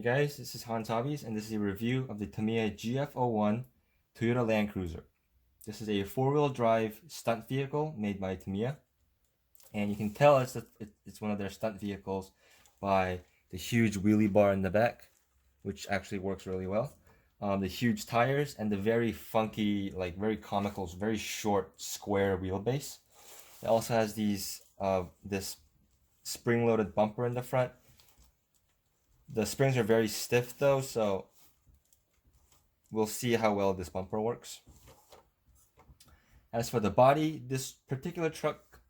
Hey guys, this is Hans Hobbies, and this is a review of the Tamiya GF01 Toyota Land Cruiser. This is a four-wheel drive stunt vehicle made by Tamiya, and you can tell it's one of their stunt vehicles by the huge wheelie bar in the back, which actually works really well. The huge tires and the very funky, like very comical, very short square wheelbase. It also has this spring-loaded bumper in the front. The springs are very stiff though, so we'll see how well this bumper works. As for the body, this particular truck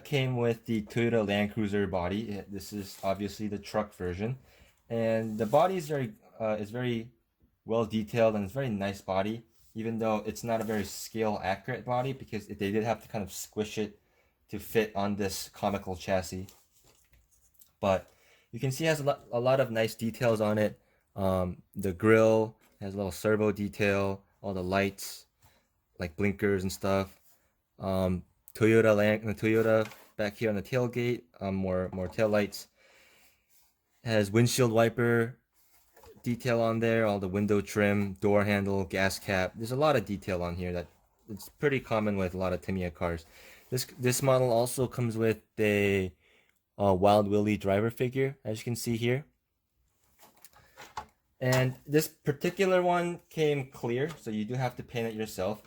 came with the Toyota Land Cruiser body. This is obviously the truck version, and the body is very well detailed, and it's a very nice body, even though it's not a very scale accurate body because they did have to kind of squish it to fit on this comical chassis. But you can see it has a lot of nice details on it. The grille has a little servo detail, all the lights, like blinkers and stuff. Toyota back here on the tailgate, more tail lights. Has windshield wiper detail on there, all the window trim, door handle, gas cap. There's a lot of detail on here that it's pretty common with a lot of Tamiya cars. This model also comes with a Wild Willie driver figure, as you can see here. And this particular one came clear, so you do have to paint it yourself.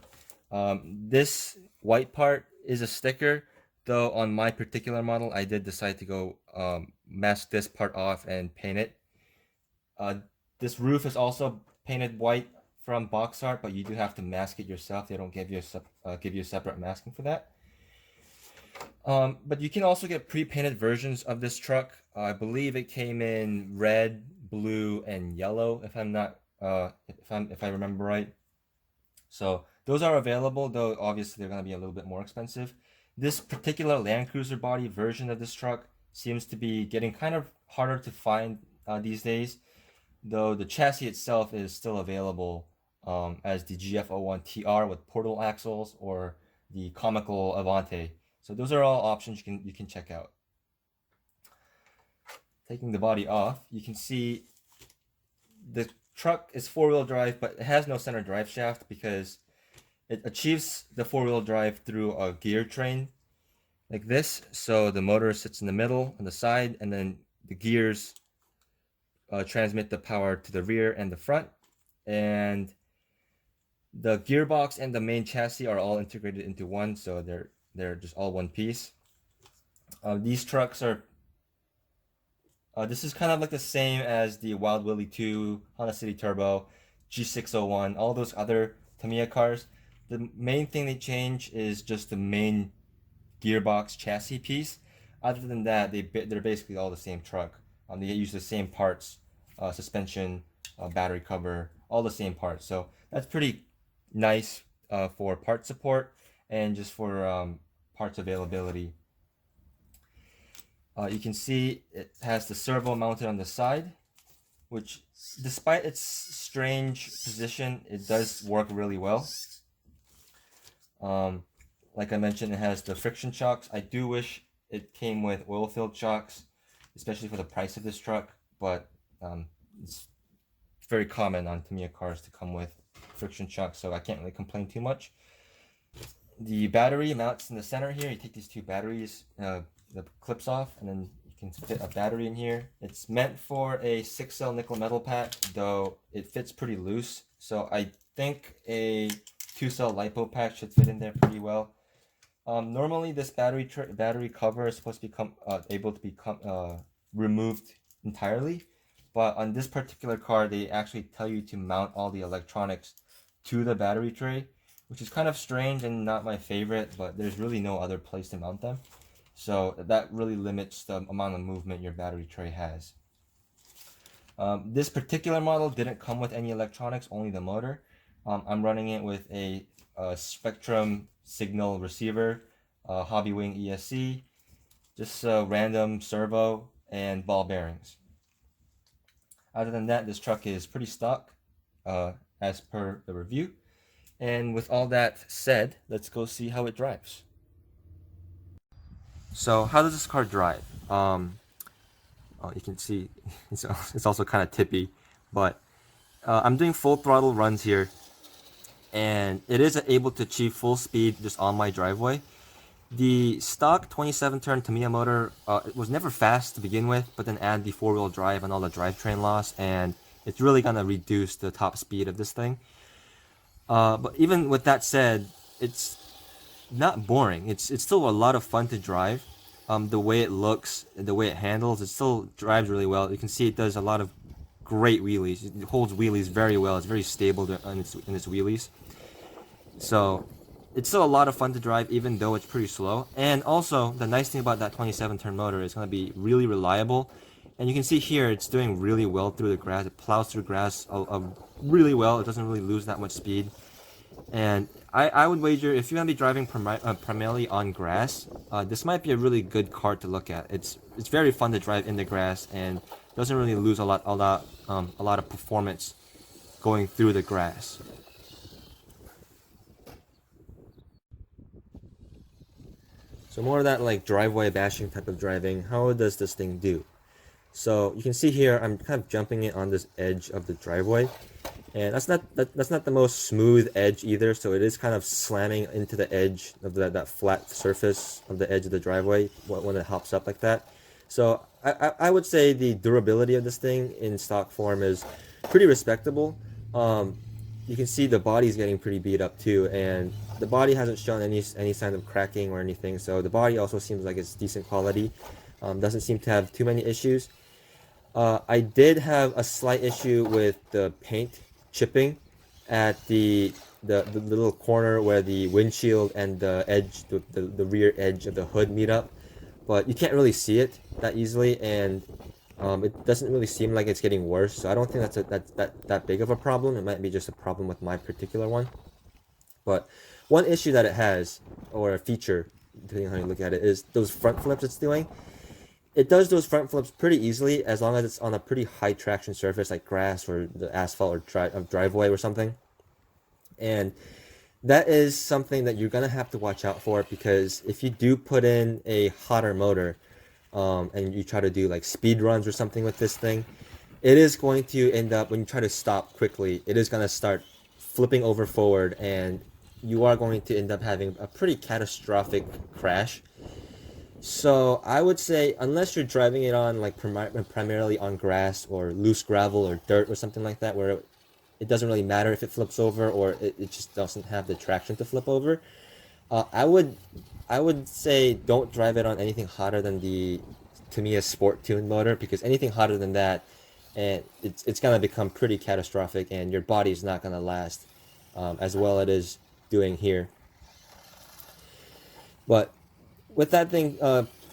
This white part is a sticker, though on my particular model, I did decide to go mask this part off and paint it. This roof is also painted white from box art, but you do have to mask it yourself. They don't give you a separate masking for that. But you can also get pre-painted versions of this truck. I believe it came in red, blue, and yellow, if I remember right. So those are available, though obviously they're going to be a little bit more expensive. This particular Land Cruiser body version of this truck seems to be getting kind of harder to find these days, though the chassis itself is still available as the GF01 TR with portal axles or the comical Avante. So those are all options you can check out. Taking the body off, you can see the truck is four-wheel drive, but it has no center drive shaft because it achieves the four-wheel drive through a gear train like this. So the motor sits in the middle on the side, and then the gears transmit the power to the rear and the front. And the gearbox and the main chassis are all integrated into one, so they're just all one piece. These trucks are this is kind of like the same as the Wild Willie 2, Honda City Turbo, G601, all those other Tamiya cars. The main thing they change is just the main gearbox chassis piece. Other than that, they're basically all the same truck. They use the same parts, suspension, battery cover, all the same parts. So that's pretty nice for part support and just for parts availability. You can see it has the servo mounted on the side, which despite its strange position, it does work really well. Like I mentioned, it has the friction shocks. I do wish it came with oil-filled shocks, especially for the price of this truck, but it's very common on Tamiya cars to come with friction shocks, so I can't really complain too much. The battery mounts in the center here. You take these two batteries, the clips off, and then you can fit a battery in here. It's meant for a 6-cell nickel metal pack, though it fits pretty loose, so I think a 2-cell LiPo pack should fit in there pretty well. Normally this battery cover is supposed to become able to become removed entirely, but on this particular car they actually tell you to mount all the electronics to the battery tray, which is kind of strange and not my favorite, but there's really no other place to mount them. So that really limits the amount of movement your battery tray has. This particular model didn't come with any electronics, only the motor. I'm running it with a Spectrum signal receiver, Hobbywing ESC, just a random servo, and ball bearings. Other than that, this truck is pretty stock as per the review. And with all that said, let's go see how it drives. So how does this car drive? You can see it's also kind of tippy, but I'm doing full throttle runs here, and it is able to achieve full speed just on my driveway. The stock 27 turn Tamiya motor it was never fast to begin with, but then add the four-wheel drive and all the drivetrain loss, and it's really gonna reduce the top speed of this thing. But even with that said, it's not boring. It's still a lot of fun to drive. The way it looks, the way it handles, it still drives really well. You can see it does a lot of great wheelies. It holds wheelies very well. It's very stable in its wheelies. So it's still a lot of fun to drive, even though it's pretty slow. And also, the nice thing about that 27 turn motor is going to be really reliable. And you can see here, it's doing really well through the grass. It plows through grass really well. It doesn't really lose that much speed. And I would wager, if you're going to be driving primarily on grass, this might be a really good car to look at. It's very fun to drive in the grass and doesn't really lose a lot of performance going through the grass. So more of that like driveway bashing type of driving. How does this thing do? So you can see here, I'm kind of jumping it on this edge of the driveway. And that's not the most smooth edge either, so it is kind of slamming into the edge of that flat surface of the edge of the driveway when it hops up like that. So I would say the durability of this thing in stock form is pretty respectable. You can see the body's getting pretty beat up too, and the body hasn't shown any sign of cracking or anything, so the body also seems like it's decent quality. Doesn't seem to have too many issues. I did have a slight issue with the paint chipping at the little corner where the windshield and the edge, the rear edge of the hood meet up, but you can't really see it that easily, and it doesn't really seem like it's getting worse. So I don't think that's that big of a problem. It might be just a problem with my particular one. But one issue that it has, or a feature, depending on how you look at it, is those front flips it's doing. It does those front flips pretty easily as long as it's on a pretty high traction surface like grass or the asphalt or driveway or something. And that is something that you're going to have to watch out for, because if you do put in a hotter motor and you try to do like speed runs or something with this thing, it is going to end up, when you try to stop quickly, it is going to start flipping over forward, and you are going to end up having a pretty catastrophic crash. So I would say, unless you're driving it on like primarily on grass or loose gravel or dirt or something like that, where it doesn't really matter if it flips over or it just doesn't have the traction to flip over, I would say don't drive it on anything hotter than the Tamiya Sport Tune motor, because anything hotter than that, and it's gonna become pretty catastrophic, and your body's not gonna last as well it is doing here. But with that thing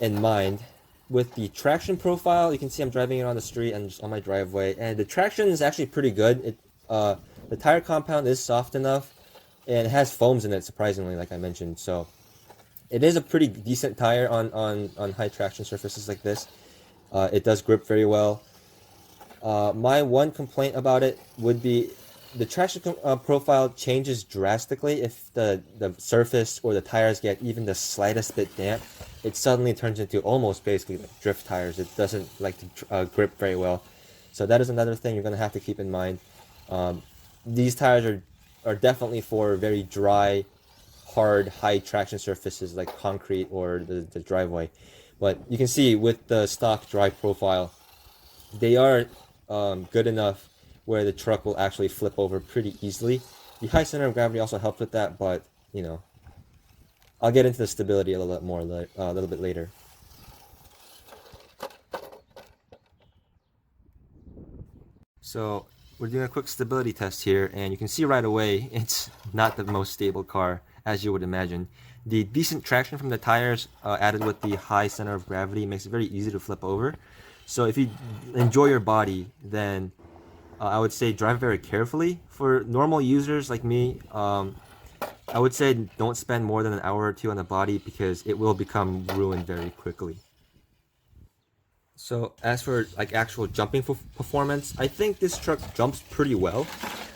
in mind, with the traction profile, you can see I'm driving it on the street and just on my driveway, and the traction is actually pretty good. The tire compound is soft enough, and it has foams in it, surprisingly, like I mentioned. So it is a pretty decent tire on high traction surfaces like this. It does grip very well. My one complaint about it would be the traction profile changes drastically if the surface or the tires get even the slightest bit damp. It suddenly turns into almost basically like drift tires. It doesn't like to grip very well. So that is another thing you're going to have to keep in mind. These tires are definitely for very dry, hard, high traction surfaces like concrete or the driveway. But you can see with the stock dry profile, they are good enough where the truck will actually flip over pretty easily. The high center of gravity also helps with that, but you know, I'll get into the stability a little bit later. So we're doing a quick stability test here, and you can see right away it's not the most stable car, as you would imagine. The decent traction from the tires added with the high center of gravity makes it very easy to flip over. So if you enjoy your body, then I would say drive very carefully. For normal users like me, I would say don't spend more than an hour or two on the body, because it will become ruined very quickly. So as for like actual jumping performance, I think this truck jumps pretty well.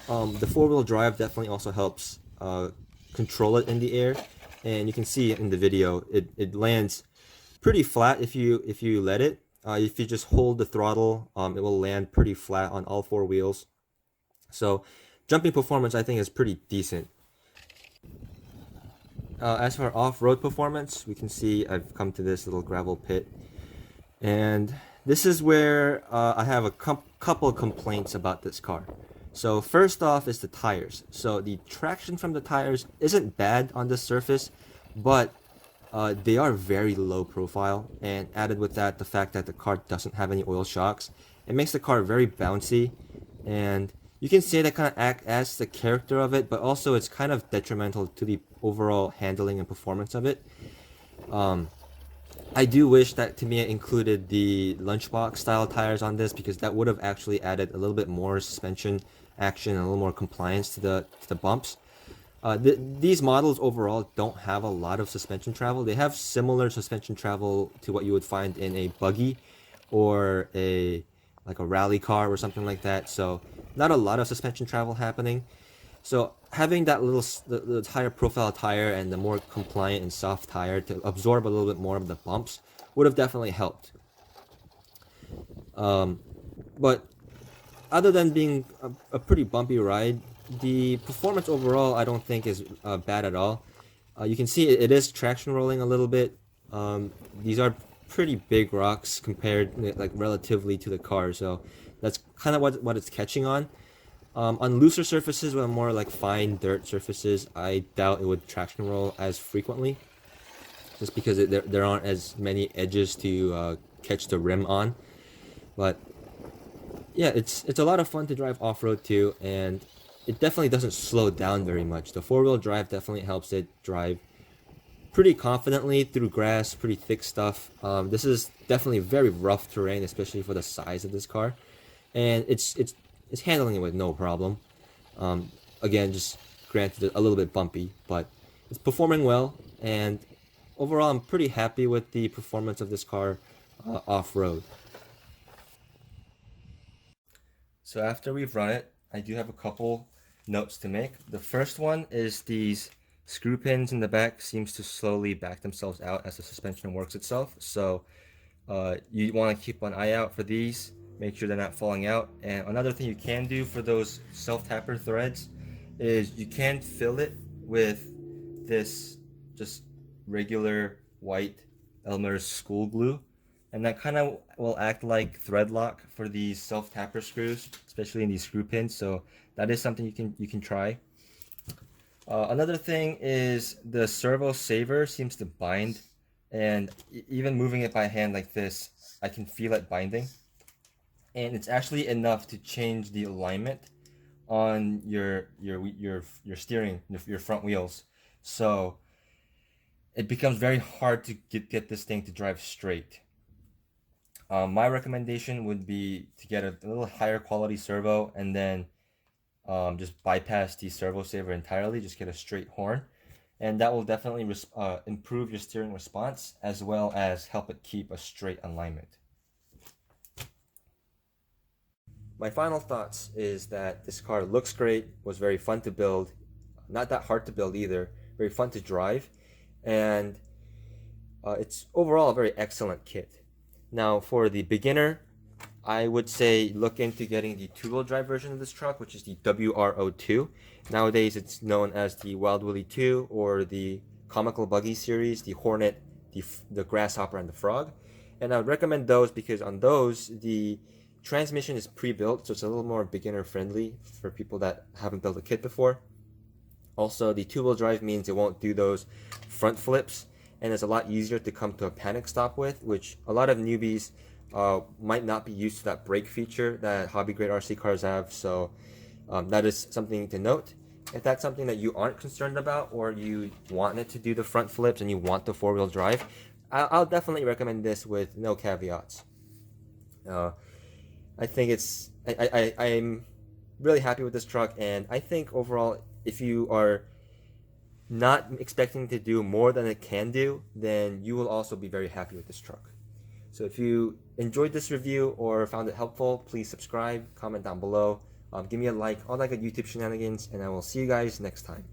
The four-wheel drive definitely also helps control it in the air, and you can see in the video it lands pretty flat if you let it. If you just hold the throttle, it will land pretty flat on all four wheels. So jumping performance, I think, is pretty decent. As for off-road performance, we can see I've come to this little gravel pit, and this is where I have a couple complaints about this car. So first off is the tires. So the traction from the tires isn't bad on this surface, but they are very low profile, and added with that the fact that the car doesn't have any oil shocks, it makes the car very bouncy, and you can say that kind of act as the character of it, but also it's kind of detrimental to the overall handling and performance of it. I do wish that Tamiya included the lunchbox style tires on this, because that would have actually added a little bit more suspension action and a little more compliance to the bumps. These models overall don't have a lot of suspension travel. They have similar suspension travel to what you would find in a buggy or a rally car or something like that. So not a lot of suspension travel happening. So having that the higher profile tire and the more compliant and soft tire to absorb a little bit more of the bumps would have definitely helped. But other than being a pretty bumpy ride, the performance overall I don't think is bad at all. You can see it is traction rolling a little bit. These are pretty big rocks compared, like, relatively to the car, so that's kind of what it's catching on. On looser surfaces, with more like fine dirt surfaces, I doubt it would traction roll as frequently, just because there aren't as many edges to catch the rim on. But yeah, it's a lot of fun to drive off-road too, and it definitely doesn't slow down very much. The four-wheel drive definitely helps it drive pretty confidently through grass, pretty thick stuff. This is definitely very rough terrain, especially for the size of this car, and it's handling it with no problem. Again, just granted a little bit bumpy, but it's performing well, and overall I'm pretty happy with the performance of this car off-road. So after we've run it, I do have a couple notes to make. The first one is these screw pins in the back seems to slowly back themselves out as the suspension works itself. So you want to keep an eye out for these. Make sure they're not falling out. And another thing you can do for those self-tapper threads is you can fill it with this just regular white Elmer's school glue, and that kind of will act like thread lock for these self-tapper screws, especially in these screw pins. So that is something you can try. Another thing is the servo saver seems to bind, and even moving it by hand like this, I can feel it binding. And it's actually enough to change the alignment on your steering, your front wheels. So it becomes very hard to get this thing to drive straight. My recommendation would be to get a little higher quality servo, and then just bypass the servo saver entirely. Just get a straight horn, and that will definitely improve your steering response, as well as help it keep a straight alignment. My final thoughts is that this car looks great, was very fun to build, not that hard to build either, very fun to drive, and it's overall a very excellent kit. Now for the beginner, I would say look into getting the two-wheel drive version of this truck, which is the WRO2. Nowadays it's known as the Wild Willie 2, or the Comical Buggy series, the Hornet, the Grasshopper, and the Frog. And I would recommend those because on those, the transmission is pre-built, so it's a little more beginner friendly for people that haven't built a kit before. Also, the two-wheel drive means it won't do those front flips, and it's a lot easier to come to a panic stop with, which a lot of newbies might not be used to that brake feature that hobby grade RC cars have. So that is something to note. If that's something that you aren't concerned about, or you want it to do the front flips and you want the four-wheel drive, I'll definitely recommend this with no caveats. I think I'm really happy with this truck, and I think overall, if you are not expecting to do more than it can do, then you will also be very happy with this truck. So if you enjoyed this review or found it helpful, please subscribe, comment down below, give me a like, all that good YouTube shenanigans, and I will see you guys next time.